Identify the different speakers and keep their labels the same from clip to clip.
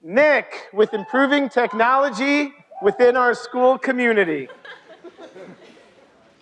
Speaker 1: Nick, with improving technology within our school community.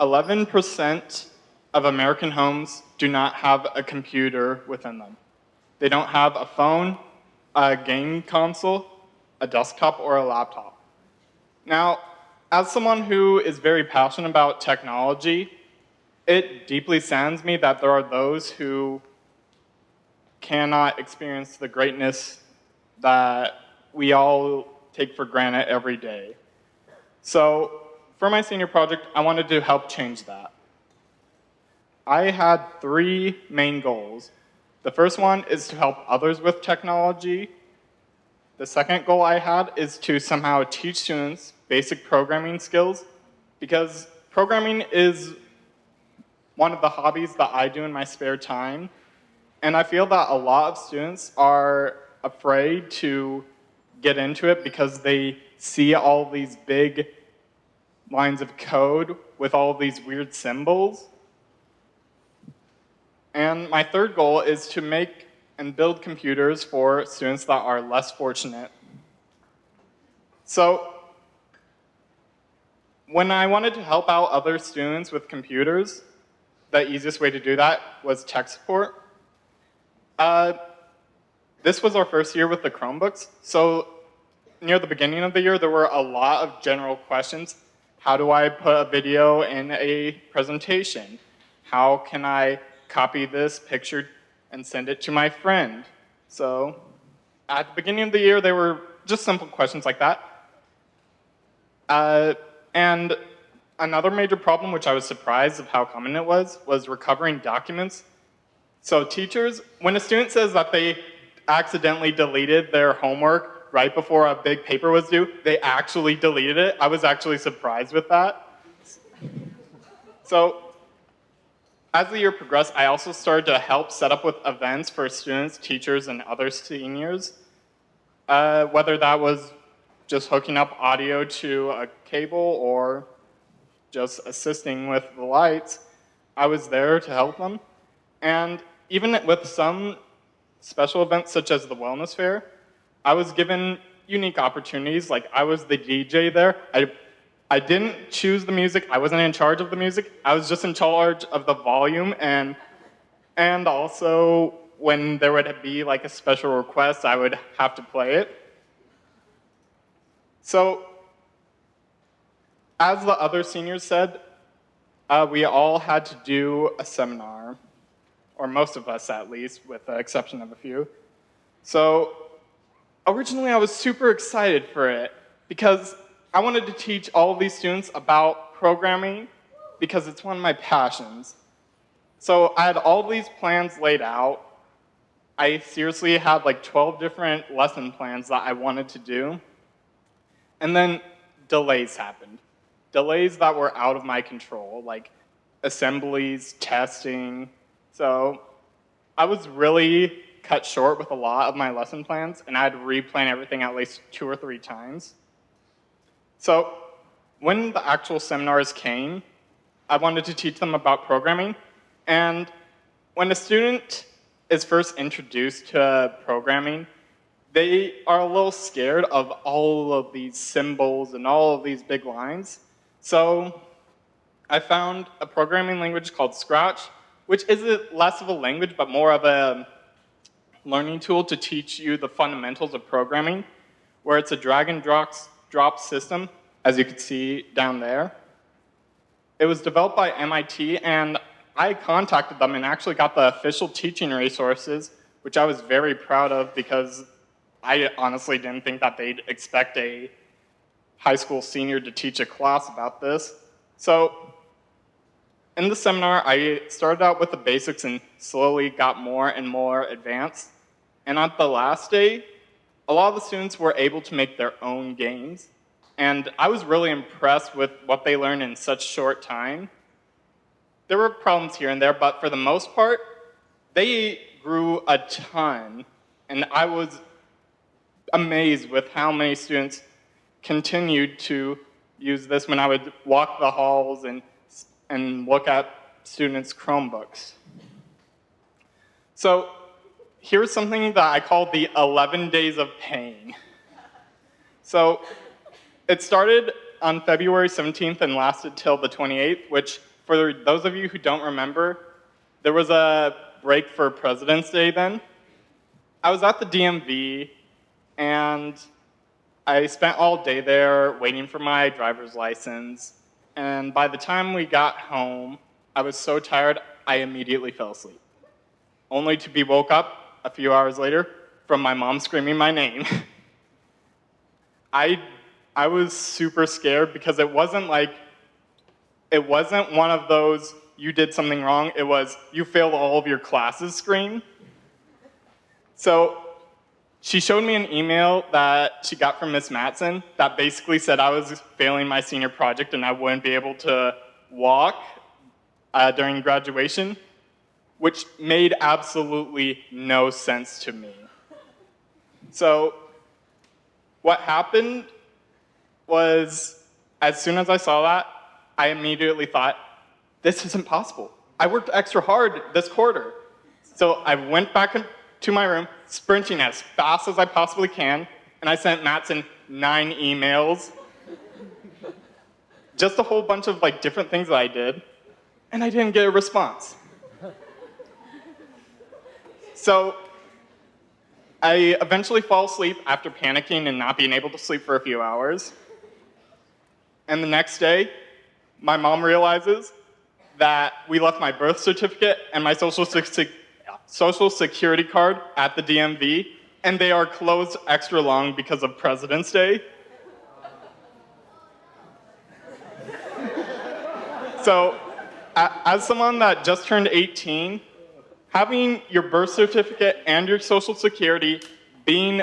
Speaker 2: 11% of American homes do not have a computer within them. They don't have a phone, a game console, a desktop, or a laptop. Now, as someone who is very passionate about technology, it deeply saddens me that there are those who cannot experience the greatness that we all take for granted every day. So, for my senior project, I wanted to help change that. I had 3 main goals. The first one is to help others with technology. The second goal I had is to somehow teach students basic programming skills, because programming is one of the hobbies that I do in my spare time. And I feel that a lot of students are afraid to get into it because they see all these big lines of code with all of these weird symbols. And my third goal is to make and build computers for students that are less fortunate. So, when I wanted to help out other students with computers, the easiest way to do that was tech support. This was our first year with the Chromebooks, so near the beginning of the year, there were a lot of general questions. How do I put a video in a presentation? How can I copy this picture and send it to my friend? So at the beginning of the year, there were just simple questions like that. And another major problem, which I was surprised of how common it was recovering documents. So teachers, when a student says that they accidentally deleted their homework right before a big paper was due, they actually deleted it. I was actually surprised with that. So as the year progressed, I also started to help set up with events for students, teachers, and other seniors. Whether that was just hooking up audio to a cable or just assisting with the lights, I was there to help them. And even with some special events such as the Wellness Fair, I was given unique opportunities. Like, I was the DJ there. I didn't choose the music. I wasn't in charge of the music. I was just in charge of the volume, and also when there would be like a special request, I would have to play it. So, as the other seniors said, we all had to do a seminar, or most of us at least, with the exception of a few. So originally I was super excited for it because I wanted to teach all of these students about programming because it's one of my passions. So I had all these plans laid out. I seriously had like 12 different lesson plans that I wanted to do. And then delays happened. Delays that were out of my control, like assemblies, testing. So I was really cut short with a lot of my lesson plans, and I had to replan everything at least 2 or 3 times. So when the actual seminars came, I wanted to teach them about programming. And when a student is first introduced to programming, they are a little scared of all of these symbols and all of these big lines. So I found a programming language called Scratch, which isn't less of a language, but more of a learning tool to teach you the fundamentals of programming, where it's a drag and drop system, as you can see down there. It was developed by MIT, and I contacted them and actually got the official teaching resources, which I was very proud of because I honestly didn't think that they'd expect a high school senior to teach a class about this. So in the seminar, I started out with the basics and slowly got more and more advanced. And on the last day, a lot of the students were able to make their own games. And I was really impressed with what they learned in such short time. There were problems here and there, but for the most part, they grew a ton. And I was amazed with how many students continued to use this when I would walk the halls and look at students' Chromebooks. So here's something that I call the 11 days of pain. So it started on February 17th and lasted till the 28th, which, for those of you who don't remember, there was a break for President's Day then. I was at the DMV, and I spent all day there waiting for my driver's license. And by the time we got home, I was so tired, I immediately fell asleep, only to be woke up a few hours later from my mom screaming my name. I was super scared because it wasn't one of those you did something wrong, it was you failed all of your classes scream. So she showed me an email that she got from Miss Matson that basically said I was failing my senior project and I wouldn't be able to walk during graduation, which made absolutely no sense to me. So what happened was, as soon as I saw that, I immediately thought, this isn't possible. I worked extra hard this quarter. So I went back to my room, sprinting as fast as I possibly can, and I sent Matson 9 emails. Just a whole bunch of different things that I did, and I didn't get a response. So I eventually fall asleep after panicking and not being able to sleep for a few hours. And the next day, my mom realizes that we left my birth certificate and my social security card at the DMV, and they are closed extra long because of President's Day. So, as someone that just turned 18, having your birth certificate and your social security being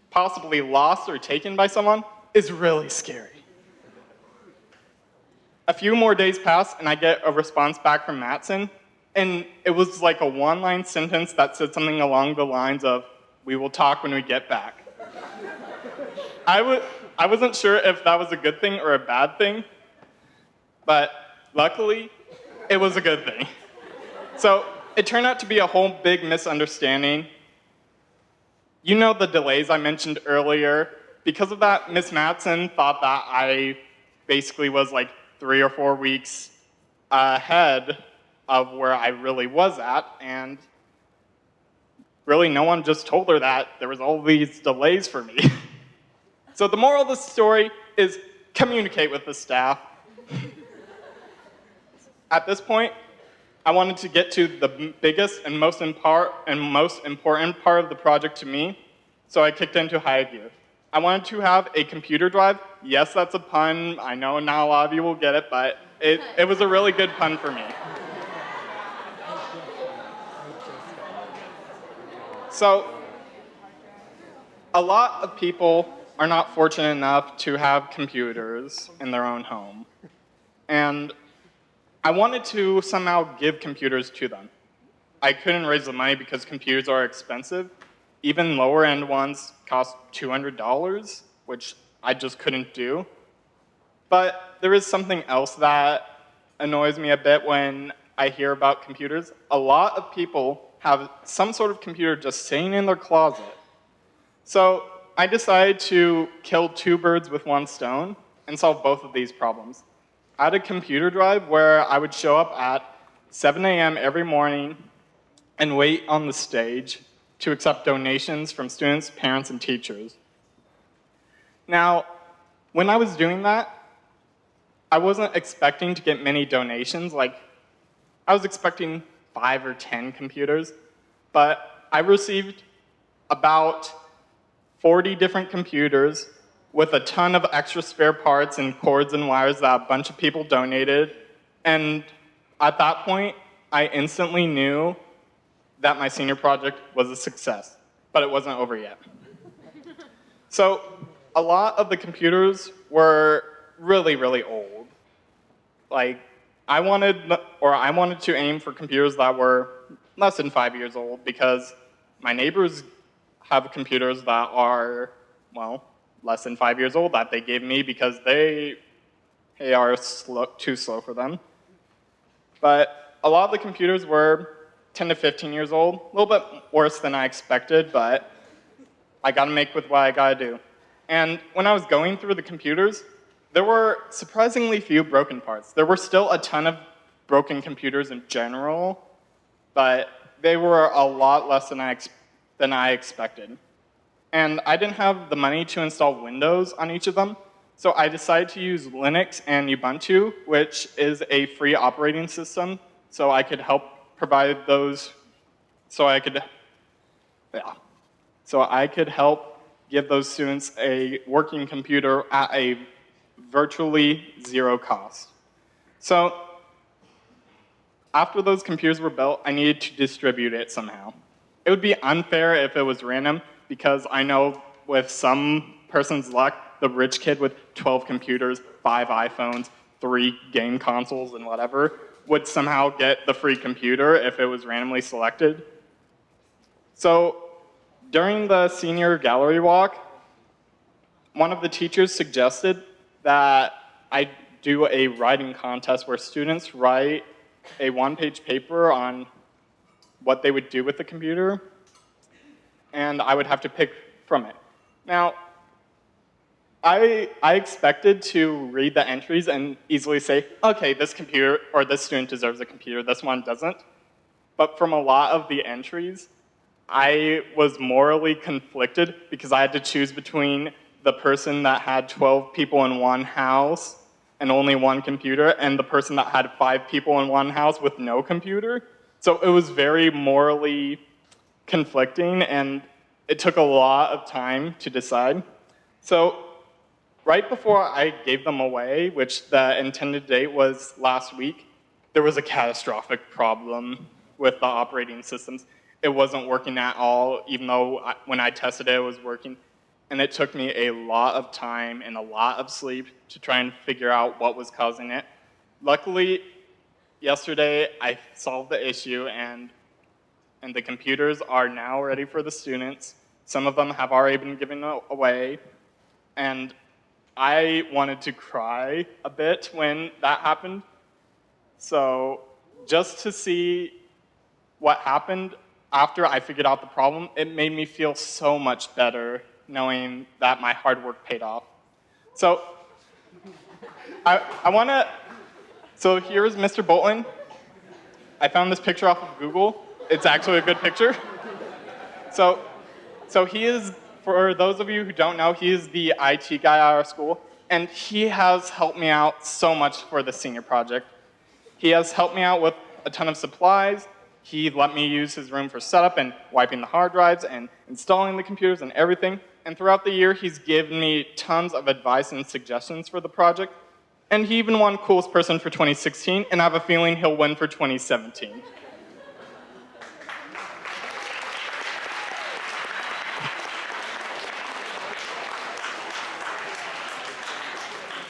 Speaker 2: possibly lost or taken by someone is really scary. A few more days pass, and I get a response back from Matson, and it was like a one-line sentence that said something along the lines of, "We will talk when we get back." I wasn't sure if that was a good thing or a bad thing, but luckily, it was a good thing. So it turned out to be a whole big misunderstanding. You know the delays I mentioned earlier. Because of that, Miss Matson thought that I basically was 3 or 4 weeks ahead of where I really was at, and really no one just told her that there was all these delays for me. So the moral of the story is communicate with the staff. At this point, I wanted to get to the biggest and most important part of the project to me, so I kicked into high gear. I wanted to have a computer drive. Yes, that's a pun. I know not a lot of you will get it, but it was a really good pun for me. So, a lot of people are not fortunate enough to have computers in their own home. And I wanted to somehow give computers to them. I couldn't raise the money because computers are expensive. Even lower-end ones cost $200, which I just couldn't do. But there is something else that annoys me a bit when I hear about computers. A lot of people have some sort of computer just sitting in their closet. So I decided to kill 2 birds with 1 stone and solve both of these problems. I had a computer drive where I would show up at 7 a.m. every morning and wait on the stage to accept donations from students, parents, and teachers. Now, when I was doing that, I wasn't expecting to get many donations. I was expecting 5 or 10 computers, but I received about 40 different computers with a ton of extra spare parts and cords and wires that a bunch of people donated. And at that point, I instantly knew that my senior project was a success, but it wasn't over yet. So a lot of the computers were really, really old. I wanted to aim for computers that were less than 5 years old because my neighbors have computers that are, less than 5 years old that they gave me because they are too slow for them. But a lot of the computers were 10 to 15 years old, a little bit worse than I expected, but I gotta make with what I gotta do. And when I was going through the computers, there were surprisingly few broken parts. There were still a ton of broken computers in general, but they were a lot less than I expected. And I didn't have the money to install Windows on each of them, so I decided to use Linux and Ubuntu, which is a free operating system, so I could help provide those, so I could help give those students a working computer at a virtually zero cost. So after those computers were built, I needed to distribute it somehow. It would be unfair if it was random, because I know with some person's luck, the rich kid with 12 computers, 5 iPhones, 3 game consoles, and whatever, would somehow get the free computer if it was randomly selected. So during the senior gallery walk, one of the teachers suggested that I do a writing contest where students write a one-page paper on what they would do with the computer, and I would have to pick from it. Now, I expected to read the entries and easily say, okay, this computer or this student deserves a computer, this one doesn't. But from a lot of the entries, I was morally conflicted because I had to choose between the person that had 12 people in one house and only one computer, and the person that had 5 people in one house with no computer. So it was very morally conflicting, and it took a lot of time to decide. So right before I gave them away, which the intended date was last week, there was a catastrophic problem with the operating systems. It wasn't working at all, even though when I tested it, it was working. And it took me a lot of time and a lot of sleep to try and figure out what was causing it. Luckily, yesterday, I solved the issue, and the computers are now ready for the students. Some of them have already been given away, and I wanted to cry a bit when that happened. So just to see what happened after I figured out the problem, it made me feel so much better knowing that my hard work paid off. So so here's Mr. Bolton. I found this picture off of Google. It's actually a good picture. So he is, for those of you who don't know, he is the IT guy at our school, and he has helped me out so much for the senior project. He has helped me out with a ton of supplies. He let me use his room for setup and wiping the hard drives and installing the computers and everything. And throughout the year, he's given me tons of advice and suggestions for the project. And he even won Coolest Person for 2016, and I have a feeling he'll win for 2017.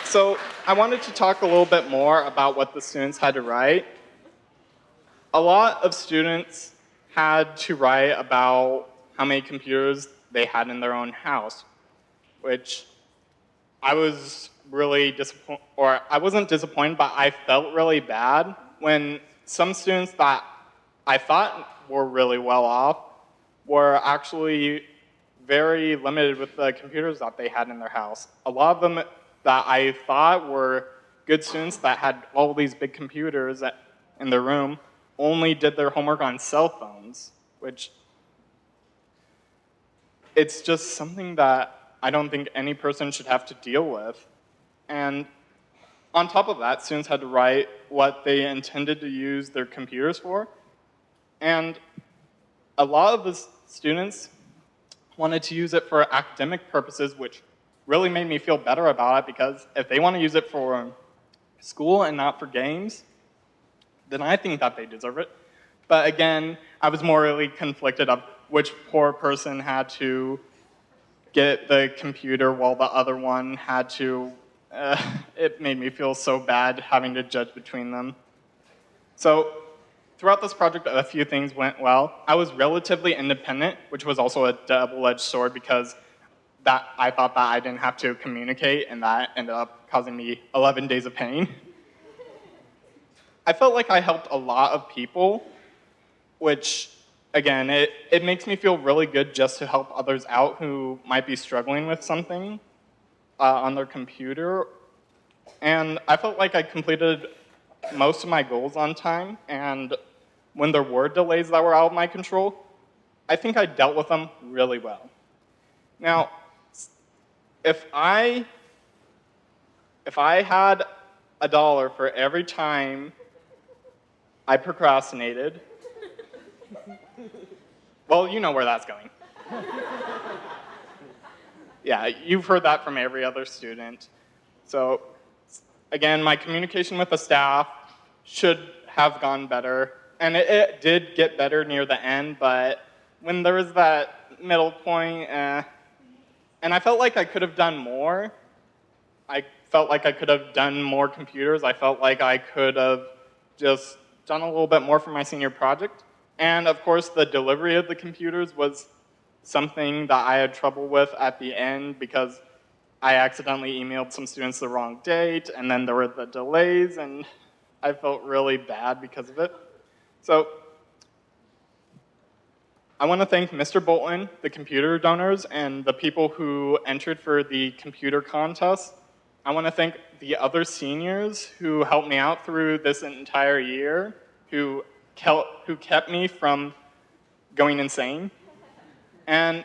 Speaker 2: So I wanted to talk a little bit more about what the students had to write. A lot of students had to write about how many computers they had in their own house, which I was really disappointed, or I wasn't disappointed, but I felt really bad when some students that I thought were really well off were actually very limited with the computers that they had in their house. A lot of them that I thought were good students that had all these big computers in their room only did their homework on cell phones, which it's just something that I don't think any person should have to deal with. And on top of that, students had to write what they intended to use their computers for. And a lot of the students wanted to use it for academic purposes, which really made me feel better about it, because if they want to use it for school and not for games, then I think that they deserve it. But again, I was morally conflicted of which poor person had to get the computer while the other one had to. It made me feel so bad having to judge between them. So throughout this project, a few things went well. I was relatively independent, which was also a double-edged sword, because that I thought that I didn't have to communicate, and that ended up causing me 11 days of pain. I felt like I helped a lot of people, which again, it makes me feel really good just to help others out who might be struggling with something on their computer. And I felt like I completed most of my goals on time, and when there were delays that were out of my control, I think I dealt with them really well. Now, if I had $1 for every time I procrastinated, well, you know where that's going. Yeah, you've heard that from every other student. So, again, my communication with the staff should have gone better, and it did get better near the end, but when there was that middle point, and I felt like I could have done more. I felt like I could have done more computers. I felt like I could have just done a little bit more for my senior project. And of course, the delivery of the computers was something that I had trouble with at the end because I accidentally emailed some students the wrong date, and then there were the delays, and I felt really bad because of it. So I want to thank Mr. Bolton, the computer donors, and the people who entered for the computer contest. I want to thank the other seniors who helped me out through this entire year, who kept me from going insane. And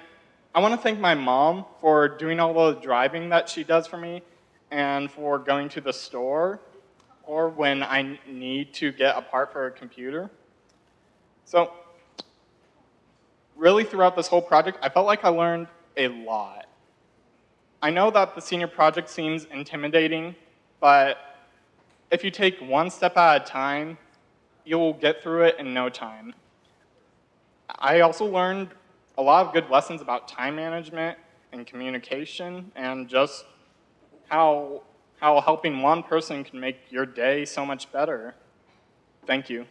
Speaker 2: I want to thank my mom for doing all the driving that she does for me and for going to the store or when I need to get a part for a computer. So really throughout this whole project, I felt like I learned a lot. I know that the senior project seems intimidating, but if you take one step at a time, you'll get through it in no time. I also learned a lot of good lessons about time management and communication and just how helping one person can make your day so much better. Thank you.